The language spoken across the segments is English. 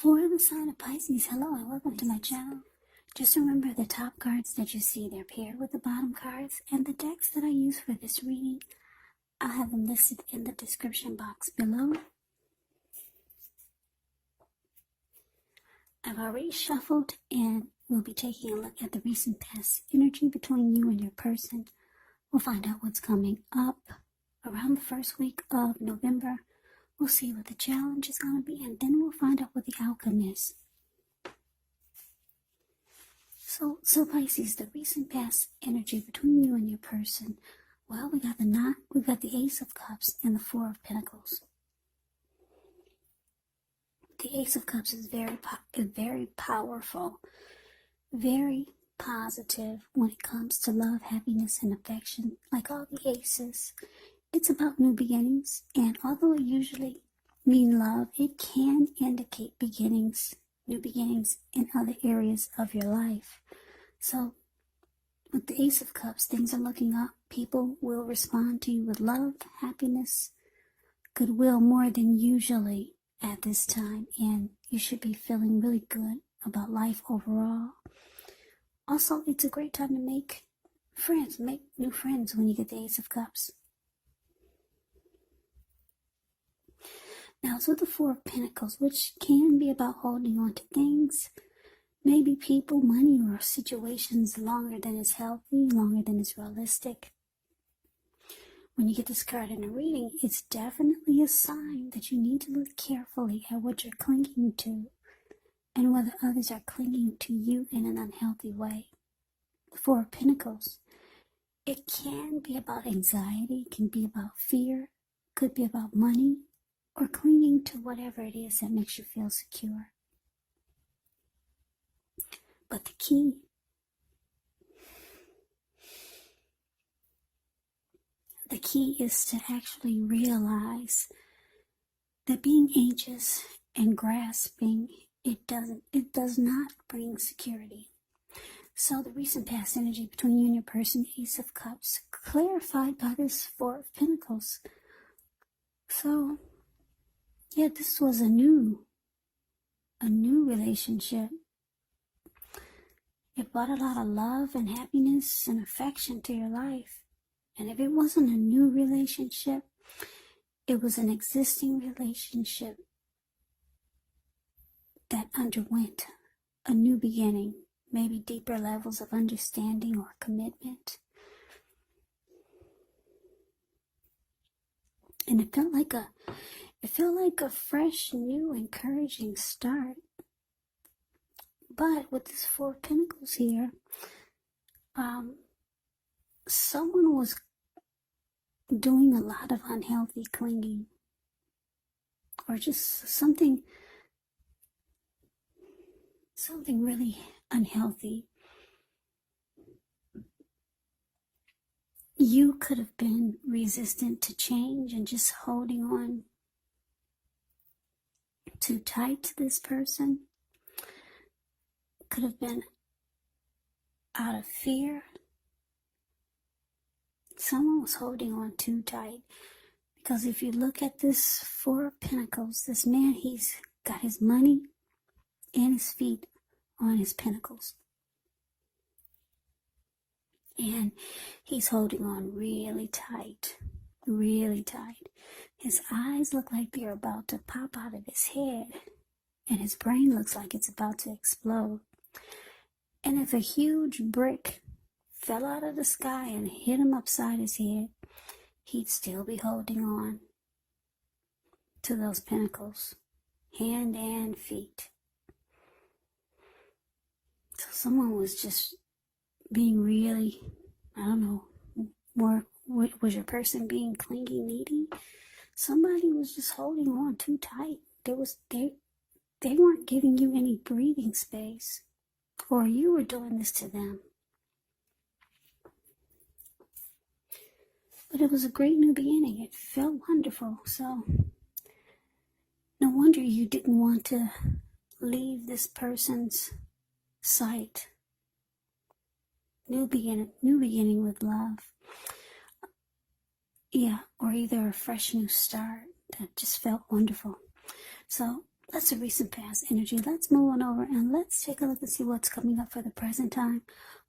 For the sign of Pisces, hello and welcome to my channel. Just remember the top cards that you see, they're paired with the bottom cards, and the decks that I use for this reading, I'll have them listed in the description box below. I've already shuffled and we'll be taking a look at the recent past energy between you and your person. We'll find out what's coming up around the first week of November. We'll see what the challenge is going to be, and then we'll find out what the outcome is. So Pisces, the recent past energy between you and your person. Well, we got the Ace of Cups and the Four of Pentacles. The Ace of Cups is very powerful, very positive when it comes to love, happiness, and affection. Like all the aces, it's about new beginnings, and although it usually means love, it can indicate beginnings, new beginnings in other areas of your life. So with the Ace of Cups, things are looking up. People will respond to you with love, happiness, goodwill more than usually at this time, and you should be feeling really good about life overall. Also, it's a great time to make friends, make new friends when you get the Ace of Cups. Now it's with the Four of Pentacles, which can be about holding on to things, maybe people, money, or situations longer than is healthy, longer than is realistic. When you get this card in a reading, it's definitely a sign that you need to look carefully at what you're clinging to and whether others are clinging to you in an unhealthy way. The Four of Pentacles, it can be about anxiety, it can be about fear, could be about money, or clinging to whatever it is that makes you feel secure. But the key is to actually realize that being anxious and grasping, it does not bring security. So the recent past energy between you and your person, Ace of Cups, clarified by this Four of Pentacles. So yeah, this was a new relationship. It brought a lot of love and happiness and affection to your life. And if it wasn't a new relationship, it was an existing relationship that underwent a new beginning, maybe deeper levels of understanding or commitment. And it felt like a fresh, new, encouraging start. But with this Four of Pentacles here, someone was doing a lot of unhealthy clinging, or just something really unhealthy. You could have been resistant to change and just holding on too tight to this person. Could have been out of fear. Someone was holding on too tight, because if you look at this Four of Pentacles, this man, he's got his money and his feet on his pentacles, and he's holding on really tight, really tight. His eyes look like they're about to pop out of his head, and his brain looks like it's about to explode. And if a huge brick fell out of the sky and hit him upside his head, he'd still be holding on to those pentacles, hand and feet. So someone was just being really, I don't know, was your person being clingy, needy? Somebody was just holding on too tight. They weren't giving you any breathing space, or you were doing this to them. But it was a great new beginning. It felt wonderful. So no wonder you didn't want to leave this person's sight. New beginning with love. Yeah, or either a fresh new start that just felt wonderful. So That's a recent past energy. Let's move on over and let's take a look and see what's coming up for the present time.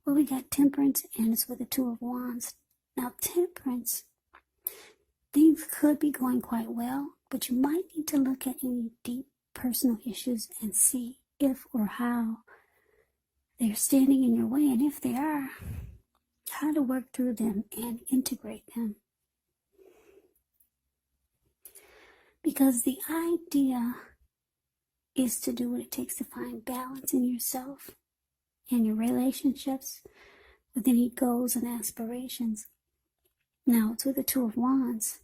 Well, we got Temperance, and it's with the Two of Wands. Now, Temperance, things could be going quite well, but you might need to look at any deep personal issues and see if or how they're standing in your way, and if they are, how to work through them and integrate them. Because the idea is to do what it takes to find balance in yourself and your relationships with any goals and aspirations. Now, it's with the Two of Wands.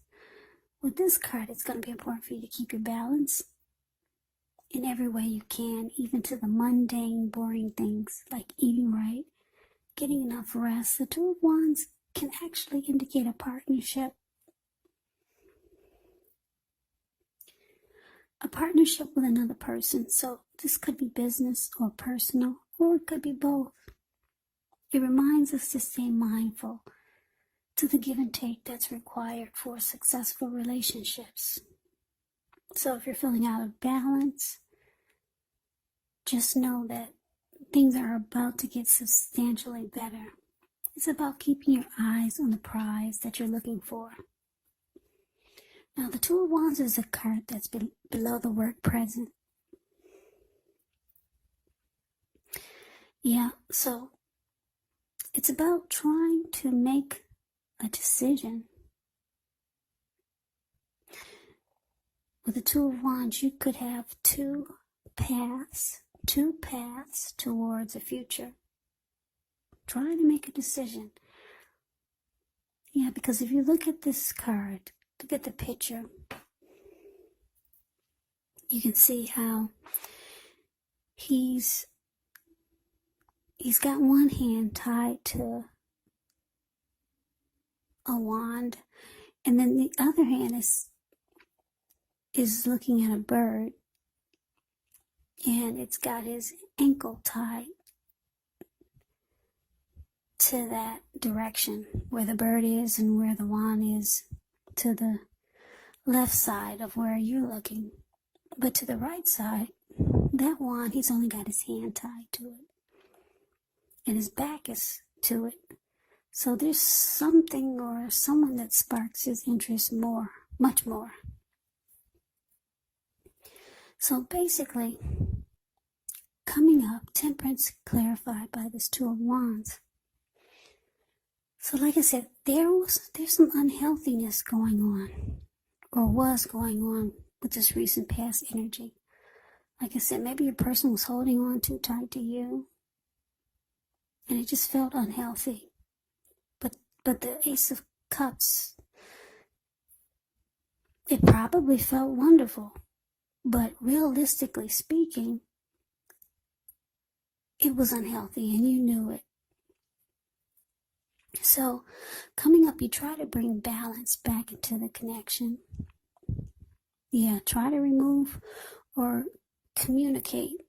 With this card, it's going to be important for you to keep your balance in every way you can, even to the mundane, boring things like eating right, getting enough rest. The Two of Wands can actually indicate a partnership. A partnership with another person. So this could be business or personal, or it could be both. It reminds us to stay mindful to the give and take that's required for successful relationships. So if you're feeling out of balance, just know that things are about to get substantially better. It's about keeping your eyes on the prize that you're looking for. Now, the Two of Wands is a card that's below the word present. Yeah, so it's about trying to make a decision. With the Two of Wands, you could have two paths towards a future. Trying to make a decision. Yeah, because if you look at this card, look at the picture, you can see how he's got one hand tied to a wand, and then the other hand is looking at a bird, and it's got his ankle tied to that direction where the bird is and where the wand is, to the left side of where you're looking. But to the right side, that wand, he's only got his hand tied to it, and his back is to it. So there's something or someone that sparks his interest more, much more. So basically, coming up, Temperance clarified by this Two of Wands. So like I said, there's some unhealthiness going on, or was going on, with this recent past energy. Like I said, maybe your person was holding on too tight to you, and it just felt unhealthy. But the Ace of Cups, it probably felt wonderful, but realistically speaking, it was unhealthy, and you knew it. So, coming up, you try to bring balance back into the connection. Yeah, try to remove or communicate.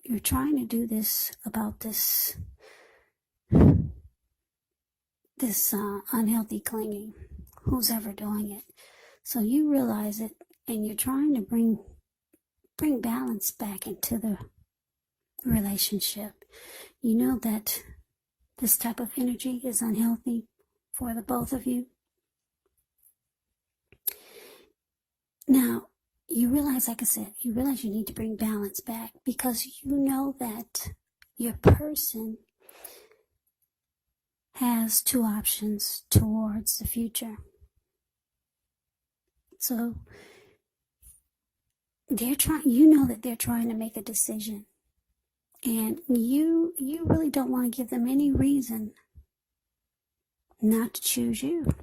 You're trying to do this about this unhealthy clinging, who's ever doing it. So you realize it, and you're trying to bring balance back into the relationship. You know that this type of energy is unhealthy for the both of you. Now, you realize, like I said, you realize you need to bring balance back, because you know that your person has two options towards the future. So you know that they're trying to make a decision, and you really don't want to give them any reason not to choose you.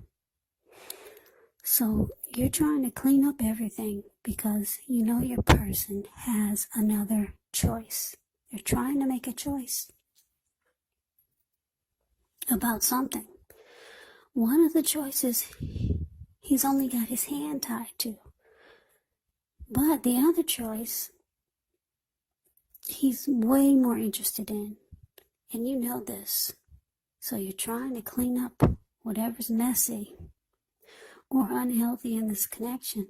So you're trying to clean up everything, because you know your person has another choice. They're trying to make a choice about something. One of the choices he's only got his hand tied to. But the other choice, he's way more interested in. And you know this. So you're trying to clean up whatever's messy or unhealthy in this connection.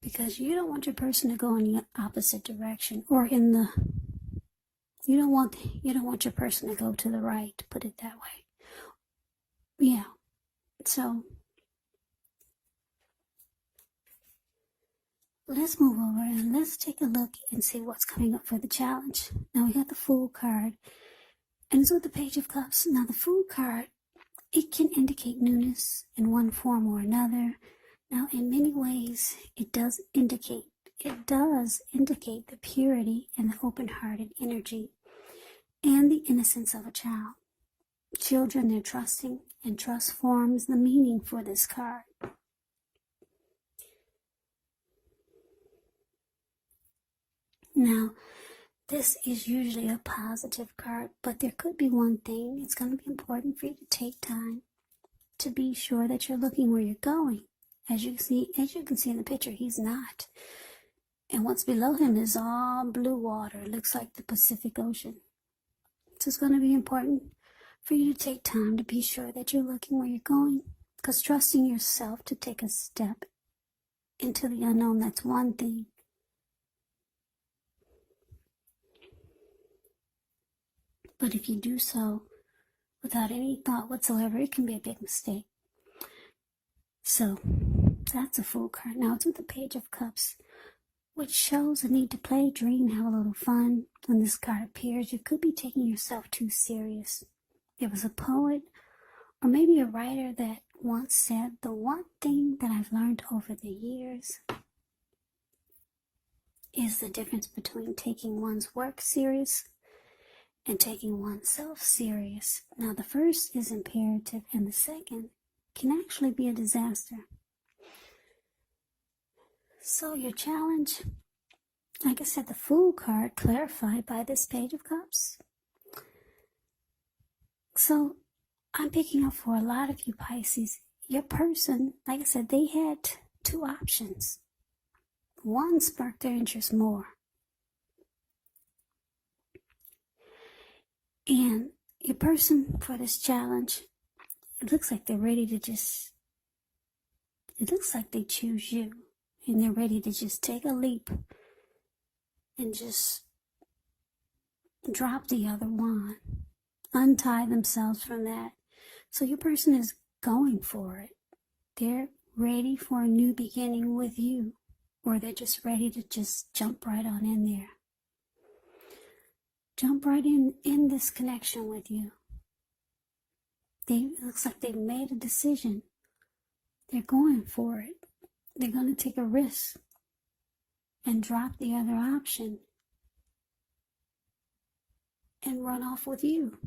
because you don't want your person to go in the opposite direction, or you don't want your person to go to the right, put it that way. Yeah. So let's move over and let's take a look and see what's coming up for the challenge. Now we got the Fool card, and it's with the Page of Cups. Now the Fool card, it can indicate newness in one form or another. Now in many ways, it does indicate the purity and the open-hearted energy and the innocence of a child. Children, they're trusting, and trust forms the meaning for this card. Now, this is usually a positive card, but there could be one thing. It's going to be important for you to take time to be sure that you're looking where you're going. As you can see in the picture, he's not. And what's below him is all blue water. It looks like the Pacific Ocean. So it's going to be important for you to take time to be sure that you're looking where you're going. Because trusting yourself to take a step into the unknown, that's one thing. But if you do so without any thought whatsoever, it can be a big mistake. So that's a Fool card. Now it's with the Page of Cups, which shows a need to play, dream, have a little fun. When this card appears, you could be taking yourself too serious. There was a poet or maybe a writer that once said, the one thing that I've learned over the years is the difference between taking one's work serious and taking oneself serious. Now the first is imperative and the second can actually be a disaster. So your challenge, like I said, the Fool card clarified by this Page of Cups. So I'm picking up for a lot of you Pisces, your person, like I said, they had two options. One sparked their interest more. And your person for this challenge, it looks like they're ready to it looks like they choose you. And they're ready to just take a leap and just drop the other one. Untie themselves from that. So your person is going for it. They're ready for a new beginning with you. Or they're just ready to just jump right on in there. Jump right in this connection with you. It looks like they've made a decision. They're going for it. They're going to take a risk and drop the other option and run off with you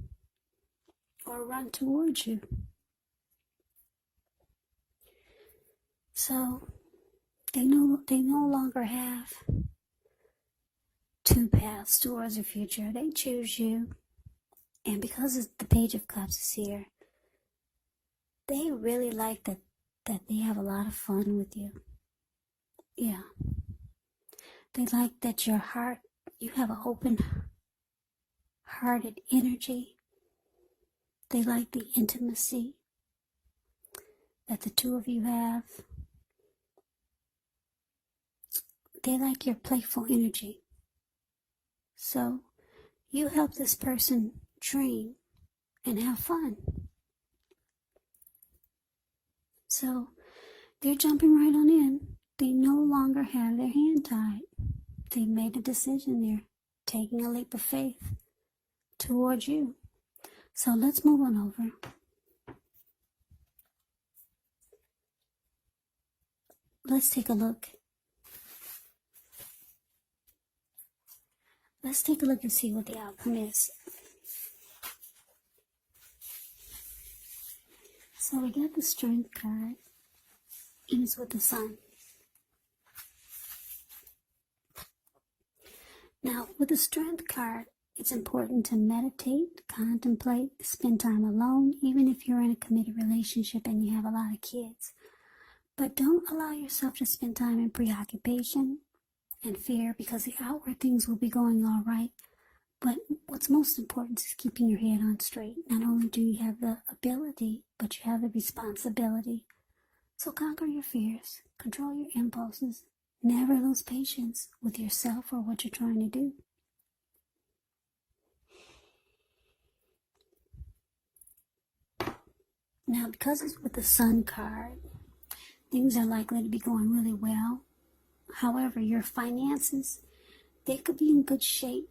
or run towards you. So they no longer have two paths towards the future. They choose you. And because the Page of Cups is here, they really like that they have a lot of fun with you. Yeah. They like that you have an open-hearted energy. They like the intimacy that the two of you have. They like your playful energy. So you help this person dream and have fun. So they're jumping right on in. They no longer have their hand tied. They made a decision. They're taking a leap of faith towards you. So let's move on over. Let's take a look. Let's take a look and see what the outcome is. So we got the Strength card, and it's with the Sun. Now, with the Strength card, it's important to meditate, contemplate, spend time alone, even if you're in a committed relationship and you have a lot of kids. But don't allow yourself to spend time in preoccupation and fear, because the outward things will be going all right. But what's most important is keeping your head on straight. Not only do you have the ability, but you have the responsibility. So conquer your fears, control your impulses, Never lose patience with yourself or what you're trying to do. Now, because it's with the Sun card, things are likely to be going really well. However, your finances, they could be in good shape,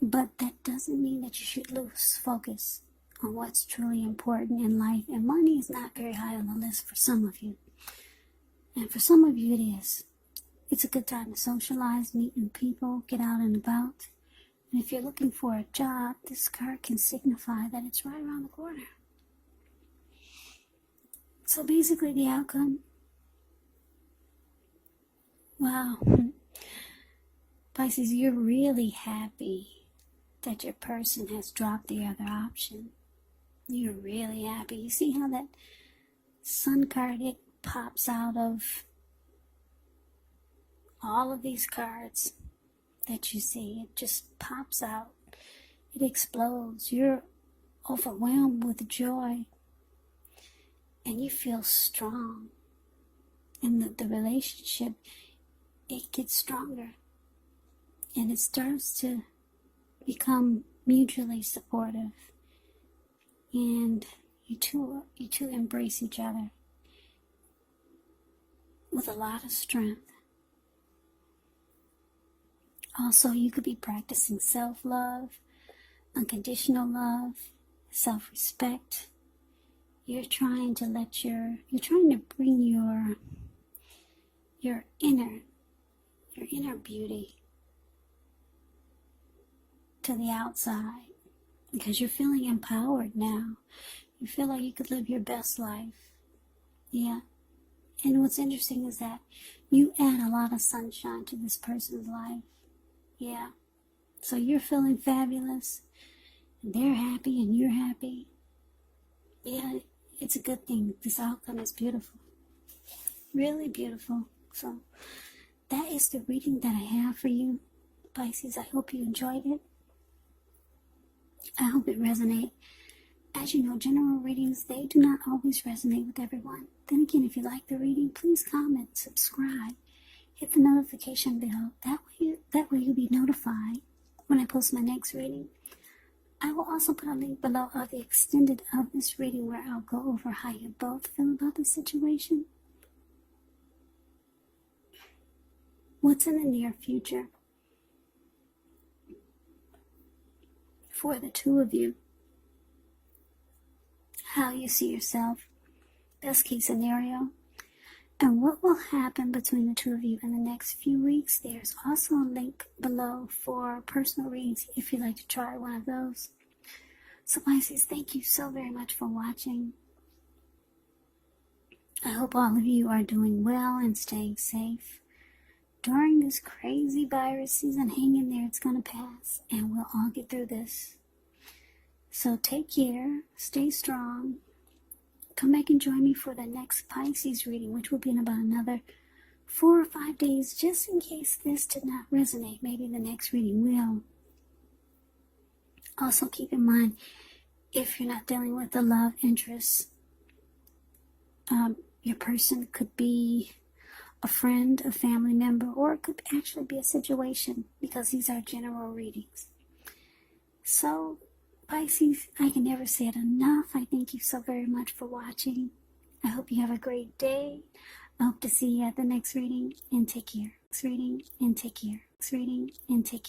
but that doesn't mean that you should lose focus on what's truly important in life. And money is not very high on the list for some of you. And for some of you, it is. It's a good time to socialize, meet new people, get out and about. And if you're looking for a job, this card can signify that it's right around the corner. So basically the outcome, wow, Pisces, you're really happy that your person has dropped the other option. You're really happy. You see how that Sun card, it pops out of all of these cards that you see. It just pops out. It explodes. You're overwhelmed with joy. And you feel strong. And the relationship, it gets stronger. And it starts to become mutually supportive. And you two embrace each other with a lot of strength. Also, you could be practicing self-love, unconditional love, self-respect. You're trying to bring your inner beauty to the outside, because you're feeling empowered now. You feel like you could live your best life. Yeah. And what's interesting is that you add a lot of sunshine to this person's life. Yeah. So you're feeling fabulous. And they're happy and you're happy. Yeah, it's a good thing. This outcome is beautiful. Really beautiful. So that is the reading that I have for you, Pisces. I hope you enjoyed it. I hope it resonates. As you know, general readings, they do not always resonate with everyone. Then again, if you like the reading, please comment, subscribe, hit the notification bell. That way you'll be notified when I post my next reading. I will also put a link below of the extended of this reading where I'll go over how you both feel about the situation. What's in the near future for the two of you? How you see yourself, best case scenario, and what will happen between the two of you in the next few weeks. There's also a link below for personal reads if you'd like to try one of those. So Pisces, thank you so very much for watching. I hope all of you are doing well and staying safe during this crazy virus season. Hang in there, it's going to pass, and we'll all get through this. So take care, stay strong. Come back and join me for the next Pisces reading, which will be in about another 4 or 5 days, just in case this did not resonate. Maybe the next reading will. Also keep in mind, if you're not dealing with the love interest, your person could be a friend, a family member, or it could actually be a situation, because these are general readings. So Pisces, I can never say it enough. I thank you so very much for watching. I hope you have a great day. I hope to see you at the next reading, and take care. Next reading, and take care. Next reading, and take care.